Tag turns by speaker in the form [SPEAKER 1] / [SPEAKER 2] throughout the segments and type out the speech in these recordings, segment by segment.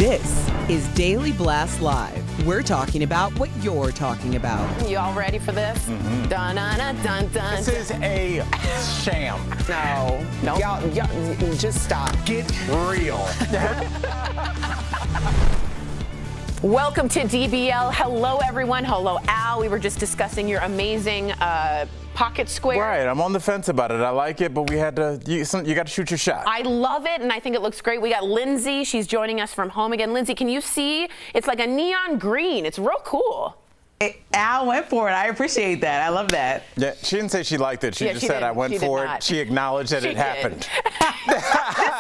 [SPEAKER 1] This is Daily Blast Live. We're talking about what you're talking about.
[SPEAKER 2] You all ready for this?
[SPEAKER 3] Mm-hmm.
[SPEAKER 2] Dun, dun, dun, dun, dun.
[SPEAKER 3] This is a sham.
[SPEAKER 2] No. Y'all, just stop.
[SPEAKER 3] Get real.
[SPEAKER 2] Welcome to DBL. Hello, everyone. Hello, Al. We were just discussing your amazing pocket square.
[SPEAKER 3] Right, I'm on the fence about it. I like it, but we had to. You got to shoot your shot.
[SPEAKER 2] I love it, and I think it looks great. We got Lindsay. She's joining us from home again. Lindsay, can you see? It's like a neon green. It's real cool.
[SPEAKER 4] Al went for it. I appreciate that. I love that.
[SPEAKER 3] Yeah, she didn't say she liked it. She just
[SPEAKER 2] she
[SPEAKER 3] said I went for it.
[SPEAKER 2] not.
[SPEAKER 3] She acknowledged that
[SPEAKER 2] She
[SPEAKER 3] it
[SPEAKER 2] did.
[SPEAKER 3] happened.
[SPEAKER 2] This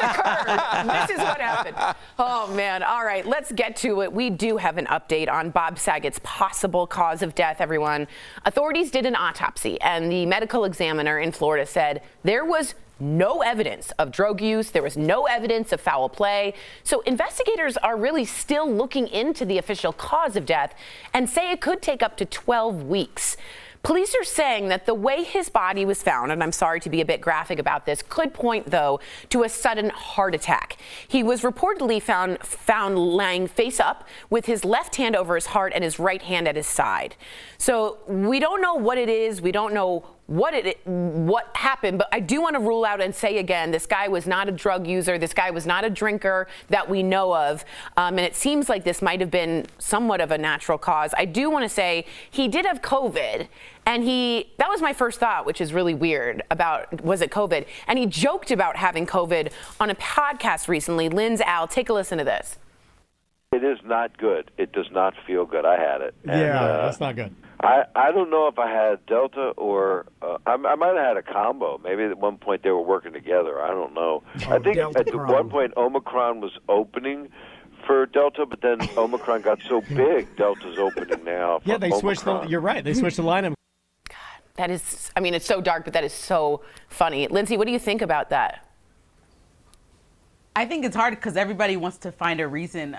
[SPEAKER 2] occurred. This is what happened. Oh, man. All right, let's get to it. We do have an update on Bob Saget's possible cause of death, everyone. Authorities did an autopsy, and the medical examiner in Florida said there was no evidence of drug use. There was no evidence of foul play. So investigators are really still looking into the official cause of death and say it could take up to 12 weeks. Police are saying that the way his body was found, and I'm sorry to be a bit graphic about this, could point, though, to a sudden heart attack. He was reportedly found lying face up with his left hand over his heart and his right hand at his side. So we don't know what it is. We don't know what happened, but I do want to rule out and say again, this guy was not a drug user. This guy was not a drinker that we know of. And it seems like this might have been somewhat of a natural cause. I do want to say he did have COVID, and that was my first thought, which is really weird about, was it COVID? And he joked about having COVID on a podcast recently. Lynn's Al, take a listen to this.
[SPEAKER 5] It is not good. It does not feel good. I had it. And,
[SPEAKER 6] that's not good.
[SPEAKER 5] I don't know if I had Delta or I might have had a combo. Maybe at one point they were working together. I don't know. I think at one point Omicron was opening for Delta, but then Omicron got so big, Delta's opening now.
[SPEAKER 6] Yeah, they switched you're right. They switched the lineup.
[SPEAKER 2] God, that is, I mean, it's so dark, but that is so funny. Lindsay, what do you think about that?
[SPEAKER 4] I think it's hard because everybody wants to find a reason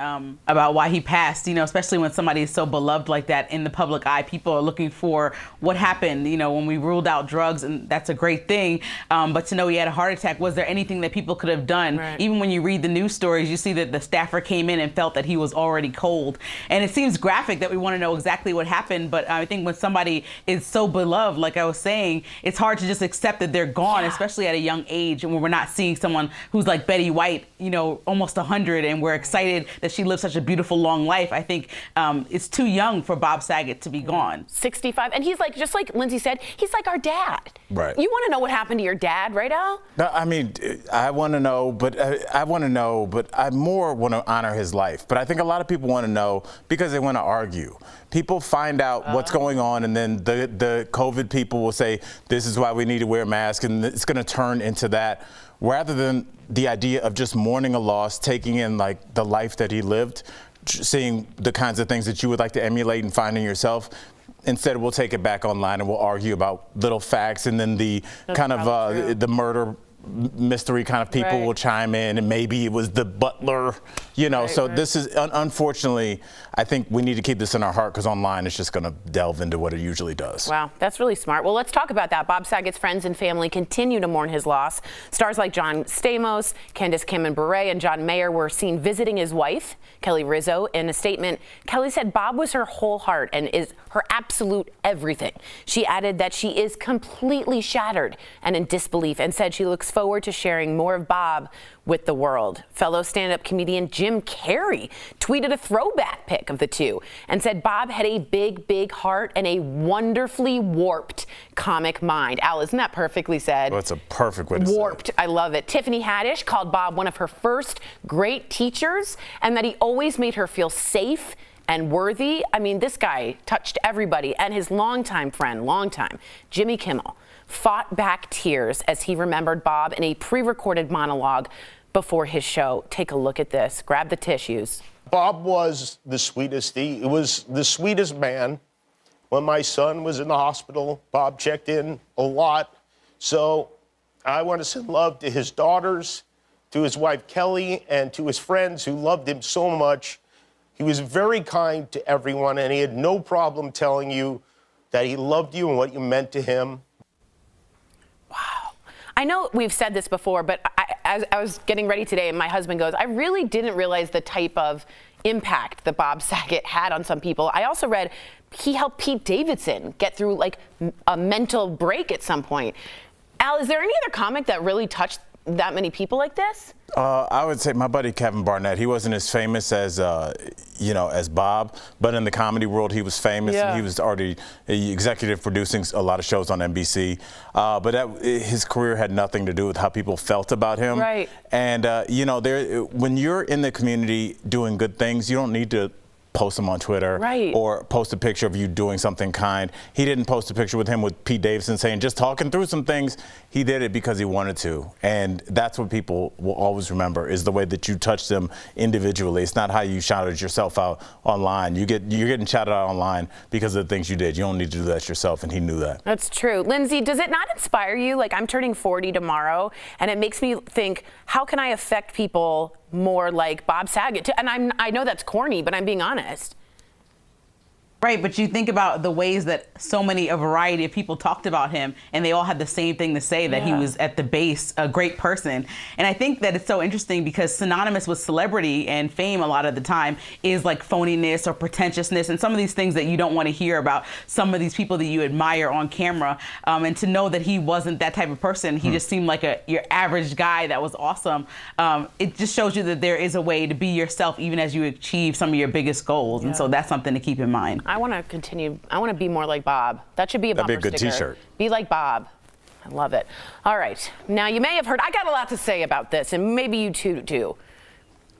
[SPEAKER 4] about why he passed, especially when somebody is so beloved like that in the public eye. People are looking for what happened, when we ruled out drugs, and that's a great thing. But to know he had a heart attack, was there anything that people could have done? Right. Even when you read the news stories, you see that the staffer came in and felt that he was already cold. And it seems graphic that we want to know exactly what happened. But I think when somebody is so beloved, like I was saying, it's hard to just accept that they're gone, especially at a young age, and when we're not seeing someone who's like Betty White, almost 100, and we're excited that she lived such a beautiful, long life. I think it's too young for Bob Saget to be gone. 65, and he's like, just like Lindsay said, he's like our dad.
[SPEAKER 3] Right.
[SPEAKER 2] You want to know what happened to your dad, right, Al?
[SPEAKER 3] No, I mean, I want to know, but I more want to honor his life. But I think a lot of people want to know because they want to argue. People find out what's going on, and then the COVID people will say, this is why we need to wear masks, and it's going to turn into that, rather than the idea of just mourning a loss, taking in like the life that he lived, seeing the kinds of things that you would like to emulate and find in yourself. Instead, we'll take it back online and we'll argue about little facts, and then the kind of the murder mystery kind of people will chime in, and maybe it was the butler, This is unfortunately, I think we need to keep this in our heart, because online it's just going to delve into what it usually does.
[SPEAKER 2] Wow, that's really smart. Well, let's talk about that. Bob Saget's friends and family continue to mourn his loss. Stars like John Stamos, Candace Cameron Bure, and John Mayer were seen visiting his wife, Kelly Rizzo. In a statement, Kelly said Bob was her whole heart and is her absolute everything. She added that she is completely shattered and in disbelief, and said she looks forward to sharing more of Bob with the world. Fellow stand-up comedian Jim Carrey tweeted a throwback pic of the two and said Bob had a big, big heart and a wonderfully warped comic mind. Al, isn't that perfectly said?
[SPEAKER 3] Well, that's a perfect way to say it.
[SPEAKER 2] Warped. I love it. Tiffany Haddish called Bob one of her first great teachers, and that he always made her feel safe and worthy. I mean, this guy touched everybody. And his longtime friend, Jimmy Kimmel, fought back tears as he remembered Bob in a pre-recorded monologue before his show. Take a look at this. Grab the tissues.
[SPEAKER 7] Bob was the sweetest. He was the sweetest man. When my son was in the hospital, Bob checked in a lot. So I want to send love to his daughters, to his wife Kelly, and to his friends who loved him so much. He was very kind to everyone, and he had no problem telling you that he loved you and what you meant to him.
[SPEAKER 2] Wow. I know we've said this before, but as I was getting ready today, and my husband goes, I really didn't realize the type of impact that Bob Saget had on some people. I also read he helped Pete Davidson get through like a mental break at some point. Al, is there any other comic that really touched that many people like this?
[SPEAKER 3] I would say my buddy Kevin Barnett. He wasn't as famous as as Bob, but in the comedy world he was famous.
[SPEAKER 2] Yeah.
[SPEAKER 3] And he was already executive producing a lot of shows on NBC. But his career had nothing to do with how people felt about him.
[SPEAKER 2] Right.
[SPEAKER 3] And when you're in the community doing good things, you don't need to post them on Twitter,
[SPEAKER 2] right,
[SPEAKER 3] or post a picture of you doing something kind. He didn't post a picture with him with Pete Davidson saying just talking through some things. He did it because he wanted to, and that's what people will always remember, is the way that you touch them individually. It's not how you shouted yourself out online. You're getting shouted out online because of the things you did. You don't need to do that yourself, and he knew that.
[SPEAKER 2] That's true. Lindsay, does it not inspire you? Like, I'm turning 40 tomorrow, and it makes me think, how can I affect people more like Bob Saget? And I know that's corny, but I'm being honest.
[SPEAKER 4] Right, but you think about the ways that a variety of people talked about him, and they all had the same thing to say, that he was at the base a great person. And I think that it's so interesting because synonymous with celebrity and fame a lot of the time is like phoniness or pretentiousness and some of these things that you don't want to hear about some of these people that you admire on camera. And to know that he wasn't that type of person, he just seemed like your average guy that was awesome. It just shows you that there is a way to be yourself even as you achieve some of your biggest goals. And so that's something to keep in mind.
[SPEAKER 2] I want to continue. I want to be more like Bob. That should be a bumper sticker.
[SPEAKER 3] That'd be a good T-shirt.
[SPEAKER 2] Be like Bob. I love it. All right. Now, you may have heard, I got a lot to say about this, and maybe you too do.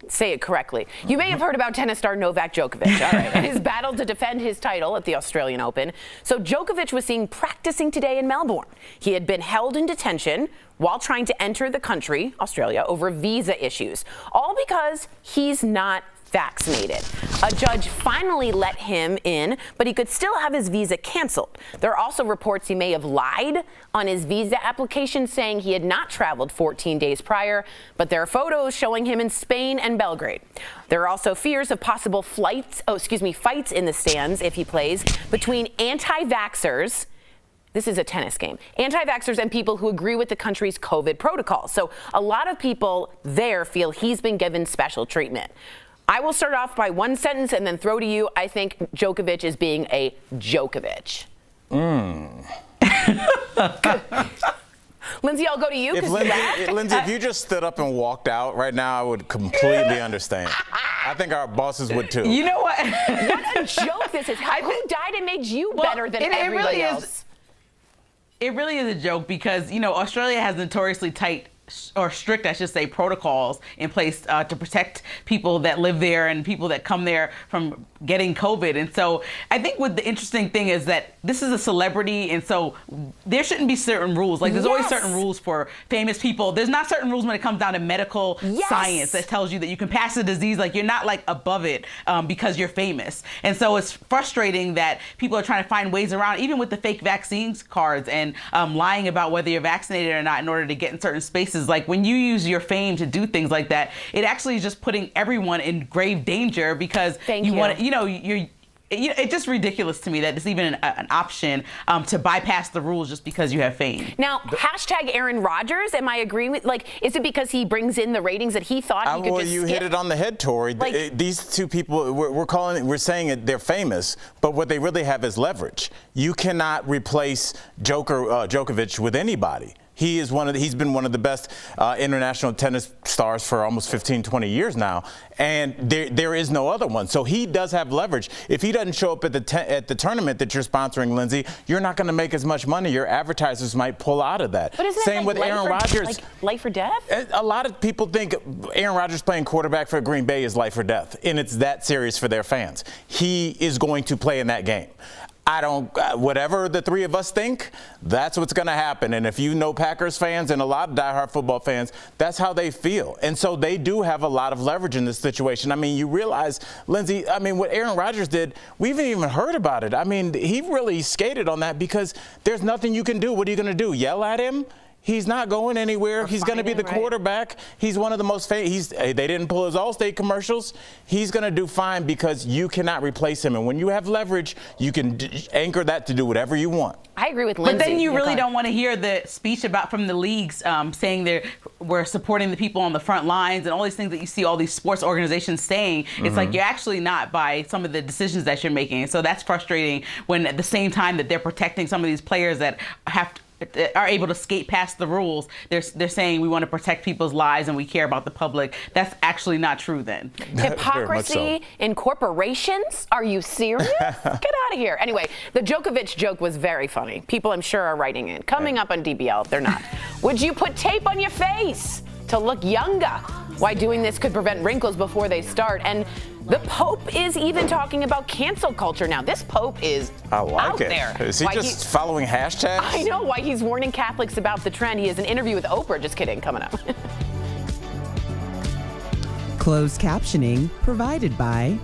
[SPEAKER 2] Say it correctly. You may have heard about tennis star Novak Djokovic, all right, and his battle to defend his title at the Australian Open. So Djokovic was seen practicing today in Melbourne. He had been held in detention while trying to enter the country, Australia, over visa issues, all because he's not vaccinated. A judge finally let him in, but he could still have his visa canceled. There are also reports he may have lied on his visa application, saying he had not traveled 14 days prior, but there are photos showing him in Spain and Belgrade. There are also fears of possible fights in the stands if he plays between anti-vaxxers. This is a tennis game. Anti-vaxxers and people who agree with the country's COVID protocols. So a lot of people there feel he's been given special treatment. I will start off by one sentence and then throw to you. I think Djokovic is being a Djokovic. Lindsay, I'll go to you.
[SPEAKER 3] Lindsay, if you just stood up and walked out right now, I would completely understand. I think our bosses would too.
[SPEAKER 4] You know what?
[SPEAKER 2] What a joke this is. Who died and made you better than everybody else?
[SPEAKER 4] It really is a joke because, Australia has notoriously tight or strict, I should say, protocols in place to protect people that live there and people that come there from getting COVID. And so I think what the interesting thing is that this is a celebrity, and so there shouldn't be certain rules. Like, there's always certain rules for famous people. There's not certain rules when it comes down to medical science that tells you that you can pass a disease. Like, you're not like above it because you're famous. And so it's frustrating that people are trying to find ways around, even with the fake vaccines cards and lying about whether you're vaccinated or not in order to get in certain spaces. Like, when you use your fame to do things like that, it actually is just putting everyone in grave danger because it's just ridiculous to me that it's even an option to bypass the rules just because you have fame.
[SPEAKER 2] Now, hashtag Aaron Rodgers, am I agreeing with, is it because he brings in the ratings that he thought he could just skip?
[SPEAKER 3] Hit it on the head, Tori. These two people, we're saying they're famous, but what they really have is leverage. You cannot replace Djokovic with anybody. He's been one of the best international tennis stars for almost 15, 20 years now, and there is no other one. So he does have leverage. If he doesn't show up at the tournament that you're sponsoring, Lindsay, you're not going to make as much money. Your advertisers might pull out of that.
[SPEAKER 2] But isn't
[SPEAKER 3] Same with Aaron Rodgers.
[SPEAKER 2] Like life or death?
[SPEAKER 3] A lot of people think Aaron Rodgers playing quarterback for Green Bay is life or death, and it's that serious for their fans. He is going to play in that game. Whatever the three of us think, that's what's going to happen. And if you know Packers fans and a lot of diehard football fans, that's how they feel. And so they do have a lot of leverage in this situation. I mean, you realize, Lindsay, what Aaron Rodgers did, we haven't even heard about it. I mean, he really skated on that because there's nothing you can do. What are you going to do? Yell at him? He's not going anywhere. He's going to be the quarterback. He's one of the most famous. They didn't pull his Allstate commercials. He's going to do fine because you cannot replace him. And when you have leverage, you can anchor that to do whatever you want.
[SPEAKER 2] I agree with Lindsay.
[SPEAKER 4] But then you really don't want to hear the speech from the leagues saying we're supporting the people on the front lines and all these things that you see all these sports organizations saying. It's like you're actually not by some of the decisions that you're making. So that's frustrating when at the same time that they're protecting some of these players that are able to skate past the rules, they're saying we want to protect people's lives and we care about the public. That's actually not true then.
[SPEAKER 2] Hypocrisy in corporations? Are you serious? Get out of here. Anyway, the Djokovic joke was very funny. People, I'm sure, are writing in. Coming up on DBL, if they're not. Would you put tape on your face to look younger? Why doing this could prevent wrinkles before they start. And the Pope is even talking about cancel culture now. This Pope is out there.
[SPEAKER 3] Is he just following hashtags?
[SPEAKER 2] I know why he's warning Catholics about the trend. He has an interview with Oprah. Just kidding, coming up.
[SPEAKER 1] Closed captioning provided by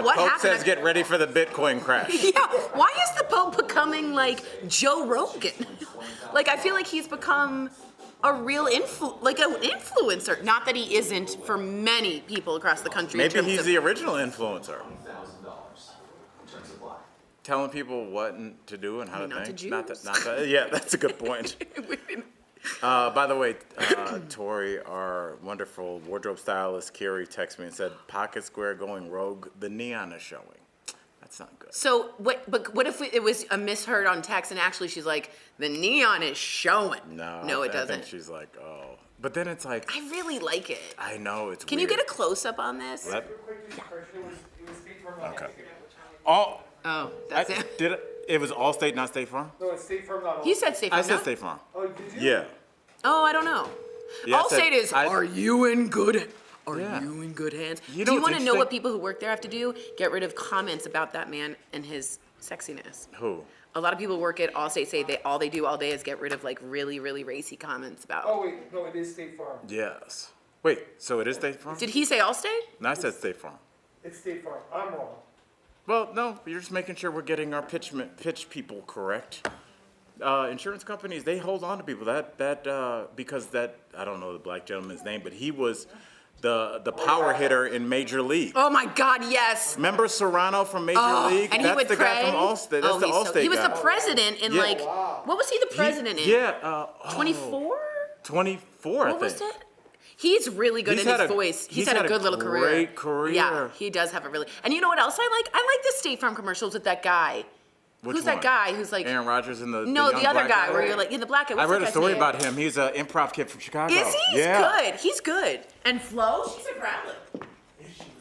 [SPEAKER 2] what
[SPEAKER 3] Pope
[SPEAKER 2] happened?
[SPEAKER 3] says get ready for the Bitcoin crash.
[SPEAKER 2] Yeah, why is the Pope becoming like Joe Rogan? Like, I feel like he's become a real an influencer. Not that he isn't for many people across the country.
[SPEAKER 3] Maybe he's the original influencer. Telling people what to do and how to think. Yeah, that's a good point. By the way, Tori, our wonderful wardrobe stylist, Kiri, texted me and said, Pocket Square going rogue, the neon is showing. That's not good.
[SPEAKER 2] So, what if it was a misheard on text and actually she's like, the neon is showing? No, it doesn't.
[SPEAKER 3] I think she's like, oh. But then it's like.
[SPEAKER 2] I really like it.
[SPEAKER 3] I know, it's
[SPEAKER 2] Can
[SPEAKER 3] weird.
[SPEAKER 2] you get a close-up on this?
[SPEAKER 3] What? Okay.
[SPEAKER 2] Oh, that's it.
[SPEAKER 3] It was Allstate, not State Farm?
[SPEAKER 8] No, it's State Farm, not Allstate.
[SPEAKER 2] You said State Farm.
[SPEAKER 3] I said State Farm.
[SPEAKER 8] Oh, did you?
[SPEAKER 3] Yeah.
[SPEAKER 2] Oh, I don't know.
[SPEAKER 3] Yeah,
[SPEAKER 2] Allstate is, are you in good hands?
[SPEAKER 3] You
[SPEAKER 2] Do
[SPEAKER 3] know
[SPEAKER 2] you want to know
[SPEAKER 3] interesting?
[SPEAKER 2] what people who work there have to do? Get rid of comments about that man and his sexiness.
[SPEAKER 3] Who?
[SPEAKER 2] A lot of people work at Allstate say all they do all day is get rid of like really, really racy comments about.
[SPEAKER 8] Oh, wait, no, it is State Farm.
[SPEAKER 3] Yes. Wait, so it is State Farm?
[SPEAKER 2] Did he say Allstate?
[SPEAKER 3] No, I said State Farm.
[SPEAKER 8] It's State Farm. I'm wrong.
[SPEAKER 3] Well, no, you're just making sure we're getting our pitch people correct. Insurance companies, they hold on to people because I don't know the black gentleman's name, but he was the power hitter in Major League.
[SPEAKER 2] Oh my God, yes.
[SPEAKER 3] Remember Serrano from Major League?
[SPEAKER 2] And
[SPEAKER 3] That's
[SPEAKER 2] he would
[SPEAKER 3] the
[SPEAKER 2] pray.
[SPEAKER 3] guy from Allstate. That's the Allstate guy.
[SPEAKER 2] He was the president in what was he the president in?
[SPEAKER 3] Yeah.
[SPEAKER 2] 24?
[SPEAKER 3] 24, I think.
[SPEAKER 2] What was that? He's really good in his voice. He's had a good little career.
[SPEAKER 3] Great career.
[SPEAKER 2] Yeah, he does have a really. And you know what else I like? I like the State Farm commercials with that guy. Who's that guy who's like
[SPEAKER 3] Aaron Rodgers and the
[SPEAKER 2] No,
[SPEAKER 3] young
[SPEAKER 2] the other
[SPEAKER 3] black
[SPEAKER 2] guy where you're like, the black guy.
[SPEAKER 3] I
[SPEAKER 2] What's
[SPEAKER 3] read
[SPEAKER 2] that
[SPEAKER 3] a story
[SPEAKER 2] guy's name?
[SPEAKER 3] about him. He's an improv kid from Chicago.
[SPEAKER 2] Is he?
[SPEAKER 3] Yeah.
[SPEAKER 2] Good. He's good. And Flo, she's a growler.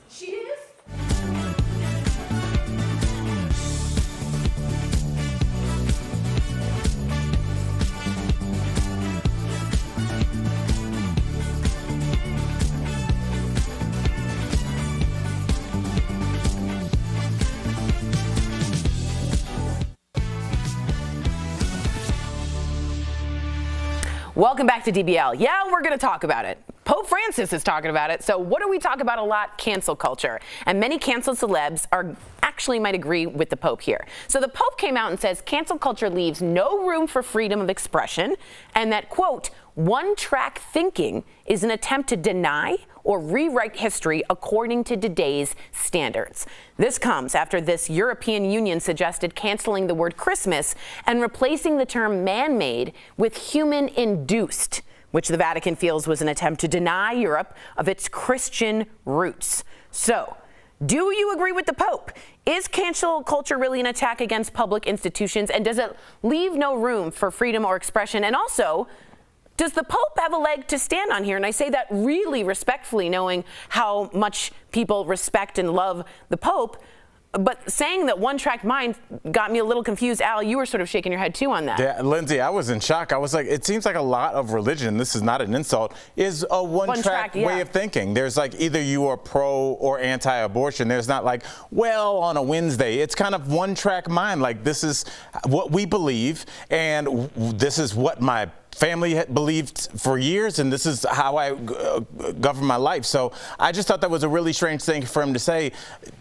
[SPEAKER 2] She is? Welcome back to DBL. Yeah, we're going to talk about it. Pope Francis is talking about it. So what do we talk about a lot? Cancel culture. And many canceled celebs actually might agree with the Pope here. So the Pope came out and says cancel culture leaves no room for freedom of expression and that, quote, one-track thinking is an attempt to deny or rewrite history according to today's standards. This comes after this European Union suggested canceling the word Christmas and replacing the term man-made with human-induced, which the Vatican feels was an attempt to deny Europe of its Christian roots. So, do you agree with the Pope? Is cancel culture really an attack against public institutions, and does it leave no room for freedom or expression? And also, does the Pope have a leg to stand on here? And I say that really respectfully, knowing how much people respect and love the Pope. But saying that one-track mind got me a little confused. Al, you were sort of shaking your head too on that.
[SPEAKER 3] Yeah, Lindsay, I was in shock. I was like, it seems like a lot of religion, this is not an insult, is a one-track way of thinking. There's like either you are pro or anti-abortion. There's not like, well, on a Wednesday. It's kind of one-track mind. Like, this is what we believe, and this is what my family had believed for years, and this is how I govern my life. So I just thought that was a really strange thing for him to say.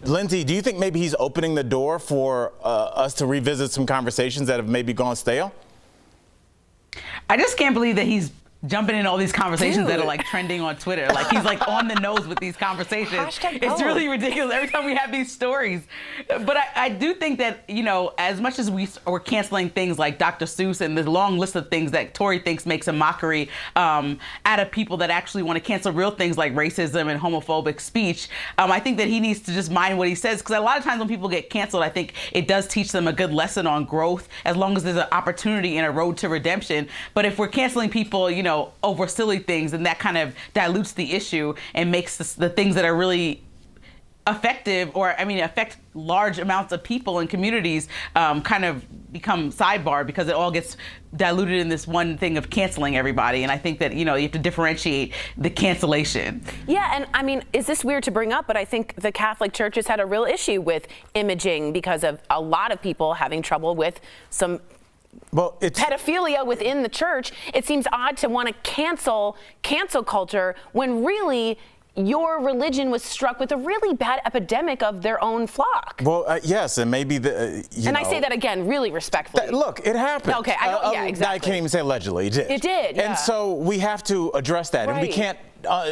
[SPEAKER 3] Lindsay, do you think maybe he's opening the door for us to revisit some conversations that have maybe gone stale?
[SPEAKER 4] I just can't believe that he's jumping in all these conversations that are like trending on Twitter. Like he's like on the nose with these conversations. It's really ridiculous every time we have these stories. But I do think that, you know, as much as we're canceling things like Dr. Seuss and the long list of things that Tory thinks makes a mockery out of people that actually want to cancel real things like racism and homophobic speech, I think that he needs to just mind what he says, because a lot of times when people get canceled, I think it does teach them a good lesson on growth, as long as there's an opportunity and a road to redemption. But if we're canceling people, you know, over silly things, and that kind of dilutes the issue and makes the things that are really effective, or affect large amounts of people and communities, kind of become sidebar, because it all gets diluted in this one thing of canceling everybody. And I think that, you know, you have to differentiate the cancellation.
[SPEAKER 2] Yeah, and I mean, is this weird to bring up, but I think the Catholic Church has had a real issue with imaging because of a lot of people having trouble with some pedophilia within the church. It seems odd to want to cancel culture when really your religion was struck with a really bad epidemic of their own flock.
[SPEAKER 3] Well, yes, and maybe
[SPEAKER 2] I say that again really respectfully.
[SPEAKER 3] Look, it happened.
[SPEAKER 2] Okay, I know, yeah, exactly.
[SPEAKER 3] I can't even say allegedly. It did.
[SPEAKER 2] It did, yeah.
[SPEAKER 3] And so we have to address that, and we can't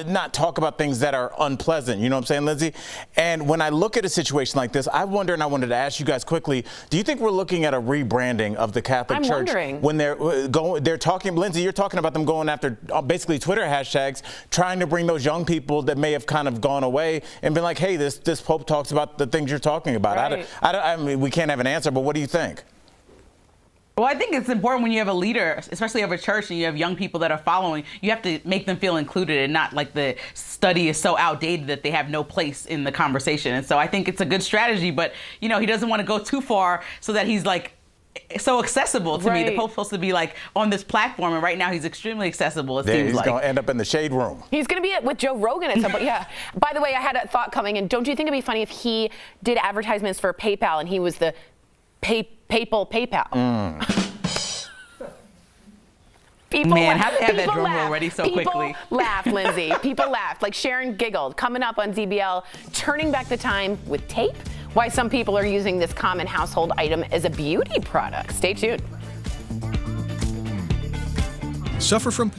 [SPEAKER 3] not talk about things that are unpleasant. You know what I'm saying, Lindsay? And when I look at a situation like this, I wonder, and I wanted to ask you guys quickly, do you think we're looking at a rebranding of the Catholic Church?
[SPEAKER 2] Wondering.
[SPEAKER 3] When they're talking, Lindsay, you're talking about them going after basically Twitter hashtags, trying to bring those young people that may have kind of gone away and been like, hey, this Pope talks about the things you're talking about.
[SPEAKER 2] Right.
[SPEAKER 3] I mean, we can't have an answer, but what do you think?
[SPEAKER 4] Well, I think it's important when you have a leader, especially of a church, and you have young people that are following, you have to make them feel included, and not like the study is so outdated that they have no place in the conversation. And so I think it's a good strategy, but, you know, he doesn't want to go too far so that he's like so accessible to me. The Pope's supposed to be like on this platform, and right now he's extremely accessible, it seems like.
[SPEAKER 3] He's going to end up in the shade room.
[SPEAKER 2] He's going to be with Joe Rogan at some point, yeah. By the way, I had a thought coming in. Don't you think it'd be funny if he did advertisements for PayPal and he was the papal PayPal? People
[SPEAKER 4] how did they have that drum roll ready so quickly?
[SPEAKER 2] People laughed, Lindsay. People laughed. Like Sharon giggled. Coming up on DBL, turning back the time with tape. Why some people are using this common household item as a beauty product. Stay tuned.
[SPEAKER 9] Suffer from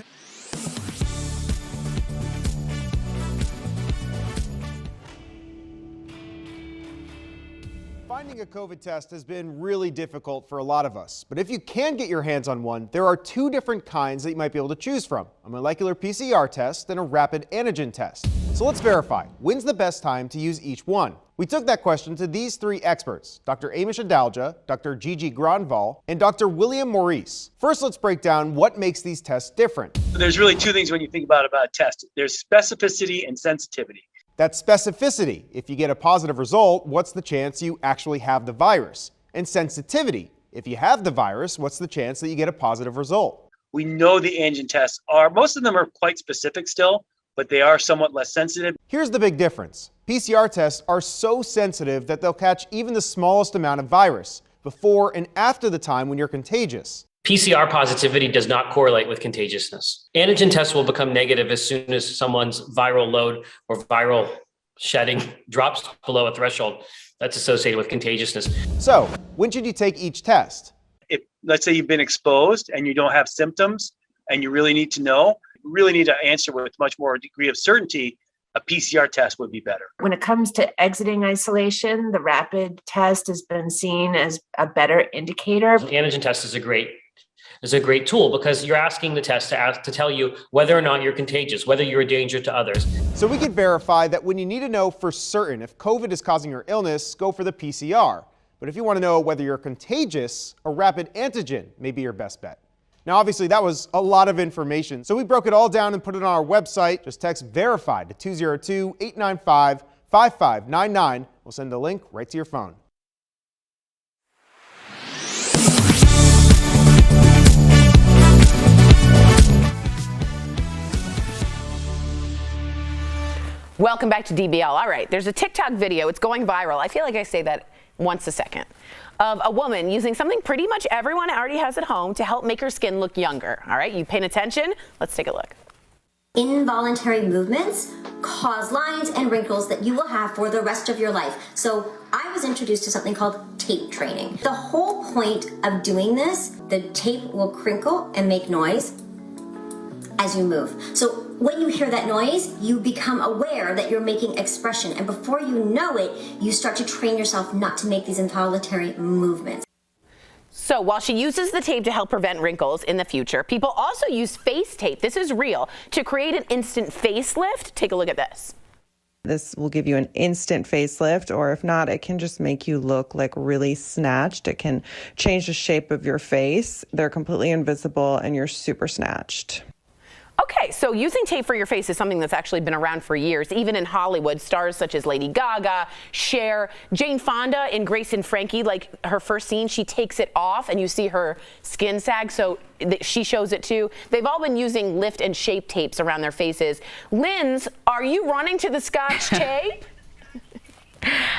[SPEAKER 10] Finding a COVID test has been really difficult for a lot of us, but if you can get your hands on one, there are two different kinds that you might be able to choose from: a molecular PCR test and a rapid antigen test. So let's verify, when's the best time to use each one? We took that question to these three experts: Dr. Amish Adalja, Dr. Gigi Granval, and Dr. William Maurice. First, let's break down what makes these tests different.
[SPEAKER 11] There's really two things when you think about a test. There's specificity and sensitivity.
[SPEAKER 10] That's specificity. If you get a positive result, what's the chance you actually have the virus? And sensitivity. If you have the virus, what's the chance that you get a positive result?
[SPEAKER 11] We know the antigen tests most of them are quite specific still, but they are somewhat less sensitive.
[SPEAKER 10] Here's the big difference. PCR tests are so sensitive that they'll catch even the smallest amount of virus before and after the time when you're contagious.
[SPEAKER 12] PCR positivity does not correlate with contagiousness. Antigen tests will become negative as soon as someone's viral load or viral shedding drops below a threshold that's associated with contagiousness.
[SPEAKER 10] So, when should you take each test?
[SPEAKER 11] If, let's say, you've been exposed and you don't have symptoms and you really need to know, you really need to answer with much more degree of certainty, a PCR test would be better.
[SPEAKER 13] When it comes to exiting isolation, the rapid test has been seen as a better indicator.
[SPEAKER 12] The antigen test is a great tool because you're asking the test to tell you whether or not you're contagious, whether you're a danger to others.
[SPEAKER 10] So we can verify that when you need to know for certain if COVID is causing your illness, go for the PCR. But if you want to know whether you're contagious, a rapid antigen may be your best bet. Now, obviously, that was a lot of information, so we broke it all down and put it on our website. Just text VERIFIED to 202-895-5599. We'll send a link right to your phone.
[SPEAKER 2] Welcome back to DBL. All right, there's a TikTok video. It's going viral. I feel like I say that once a second. of a woman using something pretty much everyone already has at home to help make her skin look younger. All right, you paying attention? Let's take a look.
[SPEAKER 14] Involuntary movements cause lines and wrinkles that you will have for the rest of your life. So I was introduced to something called tape training. The whole point of doing this, the tape will crinkle and make noise as you move. So when you hear that noise, you become aware that you're making expression. And before you know it, you start to train yourself not to make these involuntary movements.
[SPEAKER 2] So while she uses the tape to help prevent wrinkles in the future, people also use face tape, this is real, to create an instant facelift. Take a look at this.
[SPEAKER 15] This will give you an instant facelift, or if not, it can just make you look like really snatched. It can change the shape of your face. They're completely invisible and you're super snatched.
[SPEAKER 2] Okay, so using tape for your face is something that's actually been around for years. Even in Hollywood, stars such as Lady Gaga, Cher, Jane Fonda in Grace and Frankie, like her first scene, she takes it off and you see her skin sag, so she shows it too. They've all been using lift and shape tapes around their faces. Linz, are you running to the Scotch tape?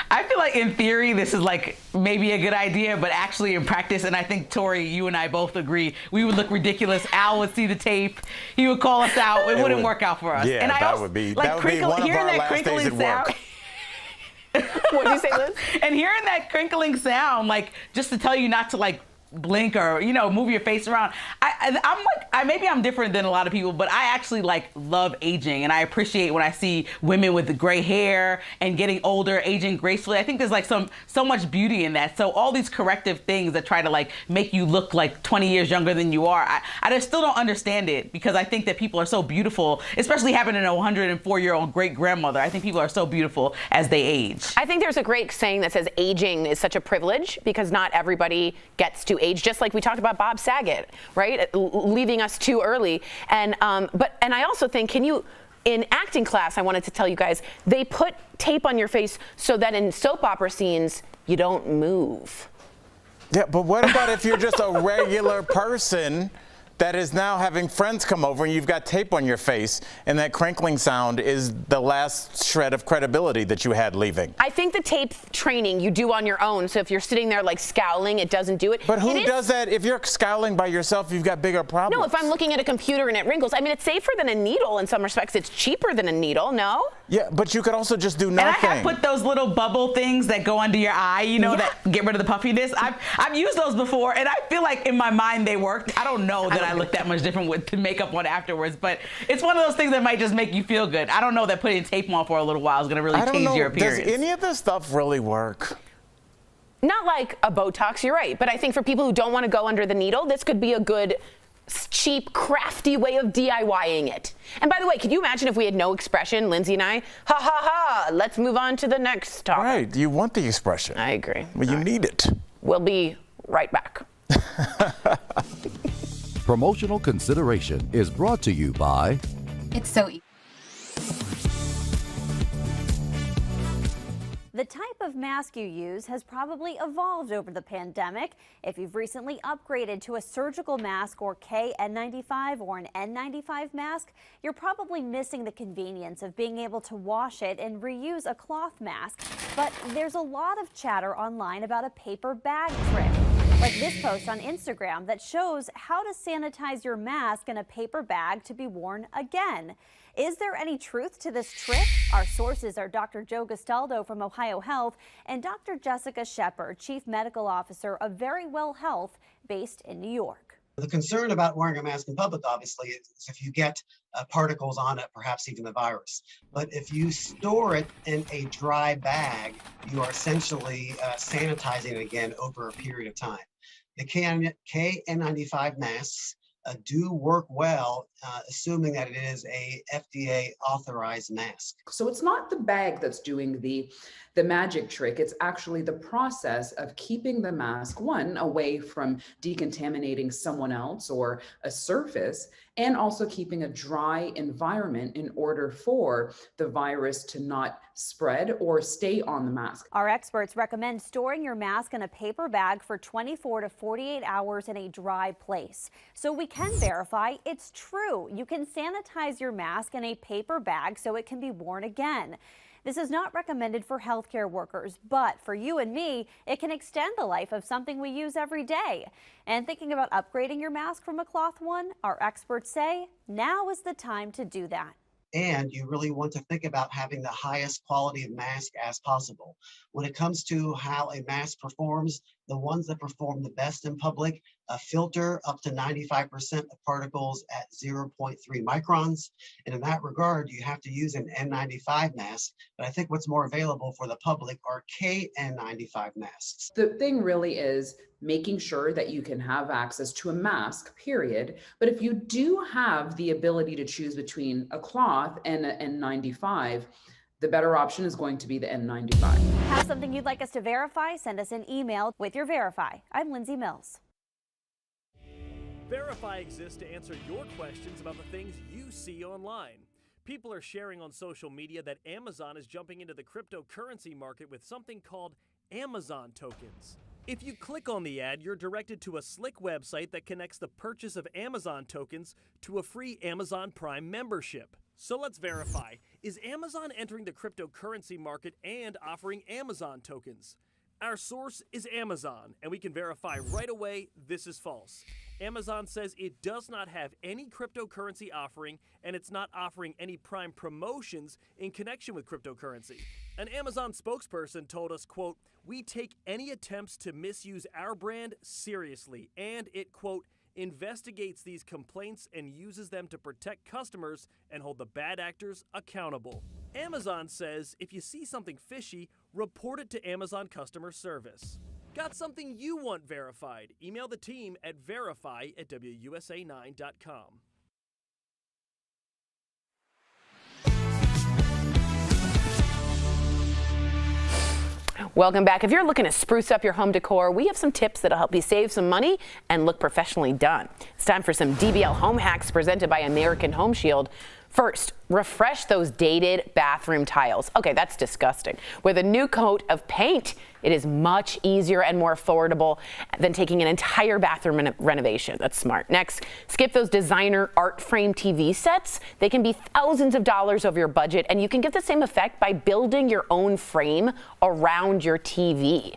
[SPEAKER 4] I feel like in theory this is like maybe a good idea, but actually in practice, and I think Tori, you and I both agree, we would look ridiculous. Al would see the tape, he would call us out. It wouldn't work out for us.
[SPEAKER 3] Yeah,
[SPEAKER 4] and I
[SPEAKER 3] that
[SPEAKER 4] also,
[SPEAKER 3] would be
[SPEAKER 4] like,
[SPEAKER 3] that would be one of our last days at work.
[SPEAKER 2] What'd you say, Liz?
[SPEAKER 4] And hearing that crinkling sound, like just to tell you not to like blink or, you know, move your face around. I'm like, maybe I'm different than a lot of people, but I actually like love aging, and I appreciate when I see women with the gray hair and getting older, aging gracefully. I think there's like so much beauty in that. So all these corrective things that try to like make you look like 20 years younger than you are, I just still don't understand it, because I think that people are so beautiful, especially having a 104-year-old great grandmother. I think people are so beautiful as they age.
[SPEAKER 2] I think there's a great saying that says aging is such a privilege because not everybody gets to age, just like we talked about Bob Saget, right? Leaving us too early. And I also think, in acting class, I wanted to tell you guys, they put tape on your face so that in soap opera scenes, you don't move.
[SPEAKER 3] Yeah, but what about if you're just a regular person that is now having friends come over and you've got tape on your face, and that crinkling sound is the last shred of credibility that you had leaving?
[SPEAKER 2] I think the tape training you do on your own, so if you're sitting there like scowling, it doesn't do it.
[SPEAKER 3] But who does that? If you're scowling by yourself, you've got bigger problems.
[SPEAKER 2] No, if I'm looking at a computer and it wrinkles, I mean, it's safer than a needle in some respects. It's cheaper than a needle, no?
[SPEAKER 3] Yeah, but you could also just do
[SPEAKER 4] And I
[SPEAKER 3] nothing.
[SPEAKER 4] have put those little bubble things that go under your eye, you know, that get rid of the puffiness. I've used those before, and I feel like in my mind they worked. I don't know that I look that much different with the makeup on afterwards, but it's one of those things that might just make you feel good. I don't know that putting tape on for a little while is going to really change your appearance.
[SPEAKER 3] Does any of this stuff really work?
[SPEAKER 2] Not like a Botox, you're right, but I think for people who don't want to go under the needle, this could be a good, cheap, crafty way of DIYing it. And by the way, could you imagine if we had no expression, Lindsay and I? Ha ha ha, let's move on to the next topic.
[SPEAKER 3] Right, you want the expression.
[SPEAKER 2] I agree.
[SPEAKER 3] Well, you need it.
[SPEAKER 2] We'll be right back.
[SPEAKER 16] Promotional consideration is brought to you by...
[SPEAKER 17] It's so easy.
[SPEAKER 18] The type of mask you use has probably evolved over the pandemic. If you've recently upgraded to a surgical mask or KN95 or an N95 mask, you're probably missing the convenience of being able to wash it and reuse a cloth mask. But there's a lot of chatter online about a paper bag trick, like this post on Instagram that shows how to sanitize your mask in a paper bag to be worn again. Is there any truth to this trick? Our sources are Dr. Joe Gastaldo from Ohio Health and Dr. Jessica Shepard, Chief Medical Officer of Verywell Health, based in New York.
[SPEAKER 19] The concern about wearing a mask in public, obviously, is if you get particles on it, perhaps even the virus. But if you store it in a dry bag, you are essentially sanitizing it again over a period of time. The KN95 masks do work well, assuming that it is a FDA authorized mask.
[SPEAKER 20] So it's not the bag that's doing the magic trick. It's actually the process of keeping the mask, one, away from decontaminating someone else or a surface, and also keeping a dry environment in order for the virus to not spread or stay on the mask.
[SPEAKER 18] Our experts recommend storing your mask in a paper bag for 24 to 48 hours in a dry place, so we can verify it's true. You can sanitize your mask in a paper bag so it can be worn again. This is not recommended for healthcare workers, but for you and me, it can extend the life of something we use every day. And thinking about upgrading your mask from a cloth one, our experts say now is the time to do that.
[SPEAKER 19] And you really want to think about having the highest quality of mask as possible. When it comes to how a mask performs, the ones that perform the best in public filter up to 95% of particles at 0.3 microns. And in that regard, you have to use an N95 mask. But I think what's more available for the public are KN95 masks.
[SPEAKER 20] The thing really is making sure that you can have access to a mask, period. But if you do have the ability to choose between a cloth and an N95, the better option is going to be the N95.
[SPEAKER 18] Have something you'd like us to verify? Send us an email with your verify. I'm Lindsay Mills.
[SPEAKER 17] Verify exists to answer your questions about the things you see online. People are sharing on social media that Amazon is jumping into the cryptocurrency market with something called Amazon tokens. If you click on the ad, you're directed to a slick website that connects the purchase of Amazon tokens to a free Amazon Prime membership. So let's verify. Is Amazon entering the cryptocurrency market and offering Amazon tokens? Our source is Amazon, and we can verify right away this is false. Amazon says it does not have any cryptocurrency offering, and it's not offering any Prime promotions in connection with cryptocurrency. An Amazon spokesperson told us, quote, "We take any attempts to misuse our brand seriously, and it, quote, investigates these complaints and uses them to protect customers and hold the bad actors accountable." Amazon says if you see something fishy, report it to Amazon customer service. Got something you want verified? Email the team at verify@WUSA9.com.
[SPEAKER 2] Welcome back. If you're looking to spruce up your home decor, we have some tips that'll help you save some money and look professionally done. It's time for some DBL Home Hacks presented by American Home Shield. First, refresh those dated bathroom tiles. Okay, that's disgusting. With a new coat of paint, it is much easier and more affordable than taking an entire bathroom renovation. That's smart. Next, skip those designer art frame TV sets. They can be thousands of dollars over your budget, and you can get the same effect by building your own frame around your TV.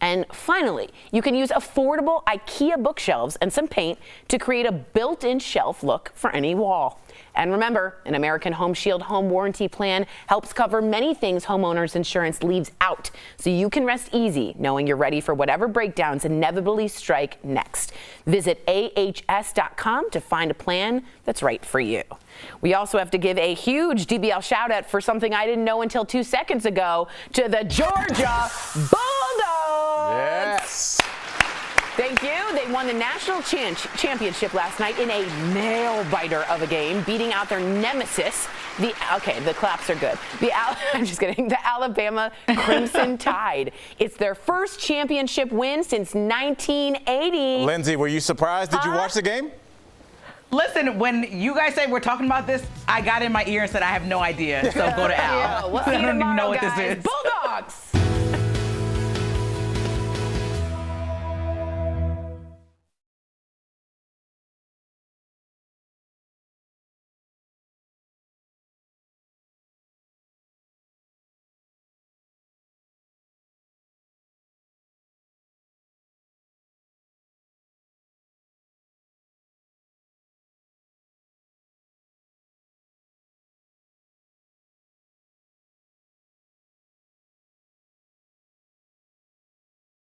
[SPEAKER 2] And finally, you can use affordable IKEA bookshelves and some paint to create a built-in shelf look for any wall. And remember, an American Home Shield home warranty plan helps cover many things homeowners insurance leaves out, so you can rest easy knowing you're ready for whatever breakdowns inevitably strike next. Visit ahs.com to find a plan that's right for you. We also have to give a huge DBL shout out for something I didn't know until 2 seconds ago to the Georgia Bulldogs.
[SPEAKER 3] Yes.
[SPEAKER 2] Thank you. They won the national championship last night in a nail-biter of a game, beating out their nemesis, the claps are good. I'm just kidding. The Alabama Crimson Tide. It's their first championship win since 1980.
[SPEAKER 3] Lindsay, were you surprised? Did you watch the game?
[SPEAKER 4] Listen, when you guys say we're talking about this, I got in my ear and said I have no idea. So go to Al.
[SPEAKER 2] We'll see
[SPEAKER 4] I
[SPEAKER 2] you
[SPEAKER 4] don't even
[SPEAKER 2] tomorrow,
[SPEAKER 4] know what
[SPEAKER 2] guys.
[SPEAKER 4] this is.
[SPEAKER 2] Bulldogs.